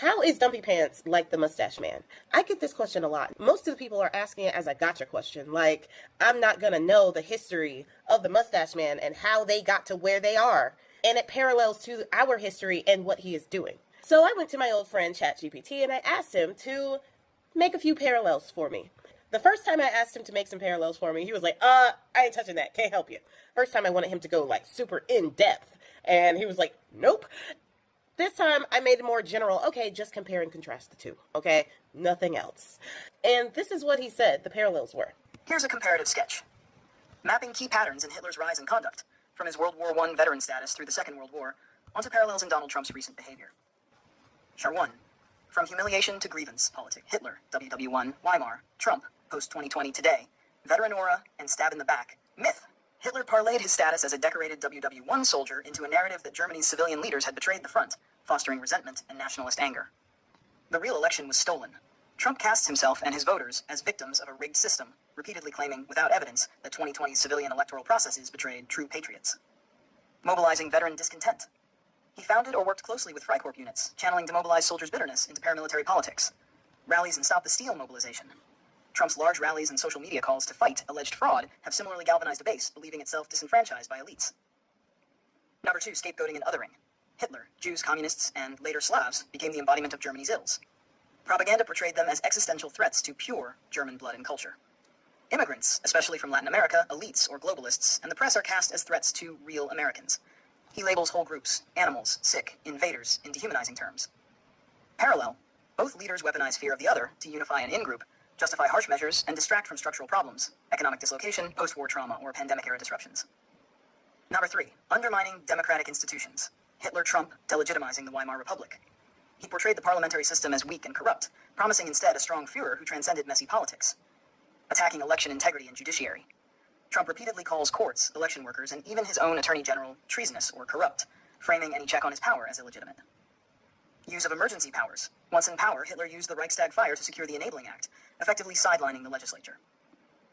How is Dumpy Pants like the Mustache Man? I get this question a lot. Most of the people are asking it as a gotcha question. Like, I'm not gonna know the history of the Mustache Man and how they got to where they are. And it parallels to our history and what he is doing. So I went to my old friend ChatGPT and I asked him to make a few parallels for me. The first time I asked him to make some parallels for me, he was like, I ain't touching that, can't help you. First time I wanted him to go like super in depth, and he was like, nope. This time I made it more general, okay, just compare and contrast the two, okay? Nothing else. And this is what he said the parallels were. Here's a comparative sketch. Mapping key patterns in Hitler's rise in conduct, from his World War I veteran status through the Second World War, onto parallels in Donald Trump's recent behavior. Chart 1. From humiliation to grievance politic. Hitler, WW1, Weimar, Trump, post-2020 today, veteran aura, and stab in the back. Myth. Hitler parlayed his status as a decorated WW1 soldier into a narrative that Germany's civilian leaders had betrayed the front, fostering resentment and nationalist anger. The real election was stolen. Trump casts himself and his voters as victims of a rigged system, repeatedly claiming, without evidence, that 2020's civilian electoral processes betrayed true patriots. Mobilizing veteran discontent. He founded or worked closely with Freikorps units, channeling demobilized soldiers' bitterness into paramilitary politics. Rallies and Stop the Steal mobilization. Trump's large rallies and social media calls to fight alleged fraud have similarly galvanized a base, believing itself disenfranchised by elites. Number 2, scapegoating and othering. Hitler, Jews, communists, and later Slavs became the embodiment of Germany's ills. Propaganda portrayed them as existential threats to pure German blood and culture. Immigrants, especially from Latin America, elites or globalists, and the press are cast as threats to real Americans. He labels whole groups, animals, sick, invaders, in dehumanizing terms. Parallel, both leaders weaponize fear of the other to unify an in-group, justify harsh measures, and distract from structural problems, economic dislocation, post-war trauma, or pandemic-era disruptions. Number 3, undermining democratic institutions. Hitler, Trump, delegitimizing the Weimar Republic. He portrayed the parliamentary system as weak and corrupt, promising instead a strong Führer who transcended messy politics. Attacking election integrity and judiciary. Trump repeatedly calls courts, election workers, and even his own attorney general treasonous or corrupt, framing any check on his power as illegitimate. Use of emergency powers. Once in power, Hitler used the Reichstag fire to secure the Enabling Act, effectively sidelining the legislature.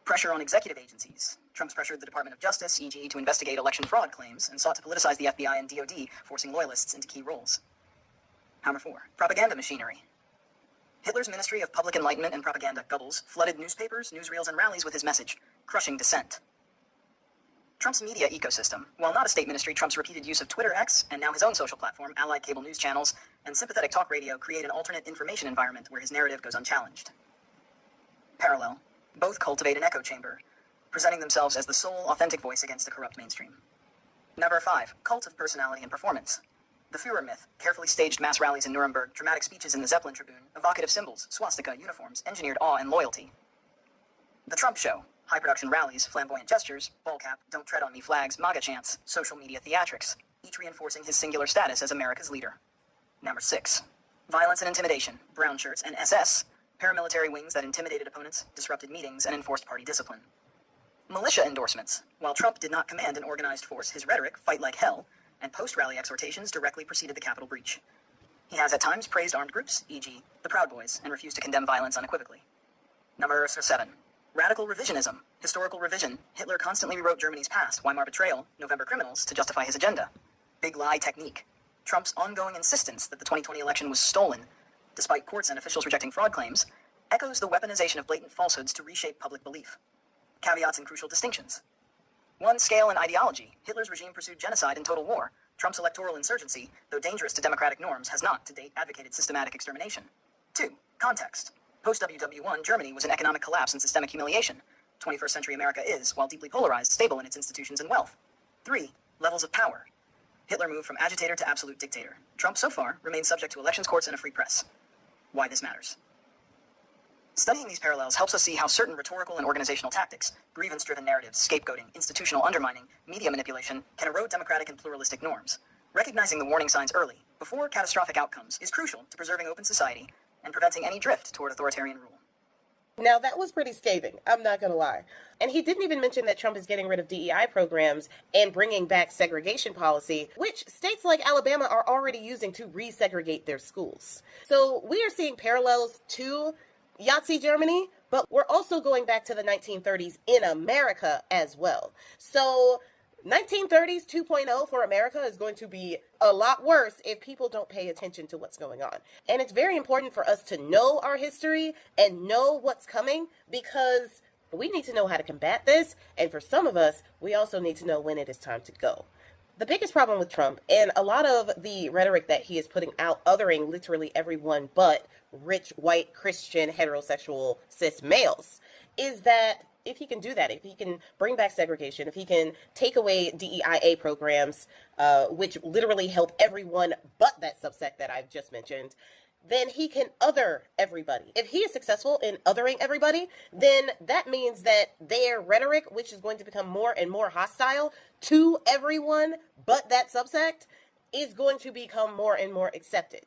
Pressure on executive agencies. Trump's pressured the Department of Justice, e.g., to investigate election fraud claims, and sought to politicize the FBI and DOD, forcing loyalists into key roles. Number 4, propaganda machinery. Hitler's Ministry of Public Enlightenment and Propaganda, Goebbels, flooded newspapers, newsreels, and rallies with his message, crushing dissent. Trump's media ecosystem. While not a state ministry, Trump's repeated use of Twitter, X, and now his own social platform, allied cable news channels, and sympathetic talk radio create an alternate information environment where his narrative goes unchallenged. Parallel. Both cultivate an echo chamber, presenting themselves as the sole authentic voice against the corrupt mainstream. Number 5, cult of personality and performance. The Führer myth, carefully staged mass rallies in Nuremberg, dramatic speeches in the Zeppelin Tribune, evocative symbols, swastika, uniforms, engineered awe and loyalty. The Trump show, high-production rallies, flamboyant gestures, ball cap, don't tread on me flags, MAGA chants, social media theatrics, each reinforcing his singular status as America's leader. Number 6, violence and intimidation, brown shirts and SS, paramilitary wings that intimidated opponents, disrupted meetings, and enforced party discipline. Militia endorsements. While Trump did not command an organized force, his rhetoric, fight like hell, and post-rally exhortations directly preceded the Capitol breach. He has at times praised armed groups, e.g., the Proud Boys, and refused to condemn violence unequivocally. Number 7, radical revisionism, historical revision. Hitler constantly rewrote Germany's past, Weimar betrayal, November criminals, to justify his agenda. Big lie technique. Trump's ongoing insistence that the 2020 election was stolen, despite courts and officials rejecting fraud claims, echoes the weaponization of blatant falsehoods to reshape public belief. Caveats and crucial distinctions. 1, scale and ideology. Hitler's regime pursued genocide and total war. Trump's electoral insurgency, though dangerous to democratic norms, has not, to date, advocated systematic extermination. 2, context. Post-WW1, Germany was in economic collapse and systemic humiliation. 21st century America is, while deeply polarized, stable in its institutions and wealth. 3, levels of power. Hitler moved from agitator to absolute dictator. Trump, so far, remains subject to elections, courts, and a free press. Why this matters. Studying these parallels helps us see how certain rhetorical and organizational tactics, grievance-driven narratives, scapegoating, institutional undermining, media manipulation, can erode democratic and pluralistic norms. Recognizing the warning signs early, before catastrophic outcomes, is crucial to preserving open society and preventing any drift toward authoritarian rule. Now, that was pretty scathing, I'm not gonna lie. And he didn't even mention that Trump is getting rid of DEI programs and bringing back segregation policy, which states like Alabama are already using to resegregate their schools. So we are seeing parallels to Yahtzee Germany, but we're also going back to the 1930s in America as well. So 1930s 2.0 for America is going to be a lot worse if people don't pay attention to what's going on. And it's very important for us to know our history and know what's coming, because we need to know how to combat this. And for some of us, we also need to know when it is time to go. The biggest problem with Trump and a lot of the rhetoric that he is putting out, othering literally everyone but rich, white, Christian, heterosexual, cis males, is that if he can do that, if he can bring back segregation, if he can take away DEIA programs, which literally help everyone but that subsect that I've just mentioned, then he can other everybody. If he is successful in othering everybody, then that means that their rhetoric, which is going to become more and more hostile to everyone but that subsect, is going to become more and more accepted.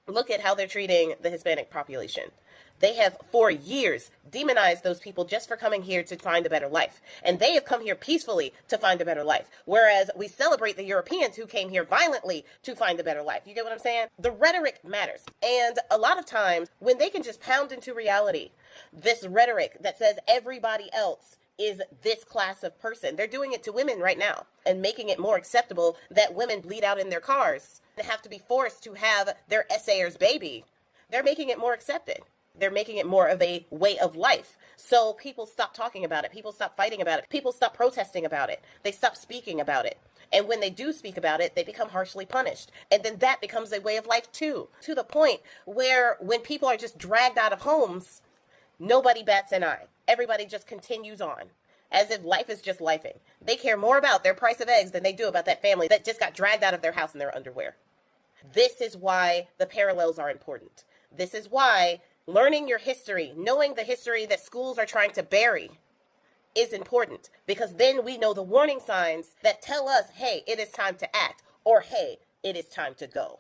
Look at how they're treating the Hispanic population. They have for years demonized those people just for coming here to find a better life. And they have come here peacefully to find a better life. Whereas we celebrate the Europeans who came here violently to find a better life. You get what I'm saying? The rhetoric matters. And a lot of times when they can just pound into reality this rhetoric that says everybody else is this class of person. They're doing it to women right now and making it more acceptable that women bleed out in their cars and have to be forced to have their essayer's baby. They're making it more accepted. They're making it more of a way of life. So people stop talking about it. People stop fighting about it. People stop protesting about it. They stop speaking about it. And when they do speak about it, they become harshly punished. And then that becomes a way of life too, to the point where when people are just dragged out of homes, nobody bats an eye. Everybody just continues on as if life is just lifing. They care more about their price of eggs than they do about that family that just got dragged out of their house in their underwear. This is why the parallels are important. This is why learning your history, knowing the history that schools are trying to bury, is important, because then we know the warning signs that tell us, hey, it is time to act, or hey, it is time to go.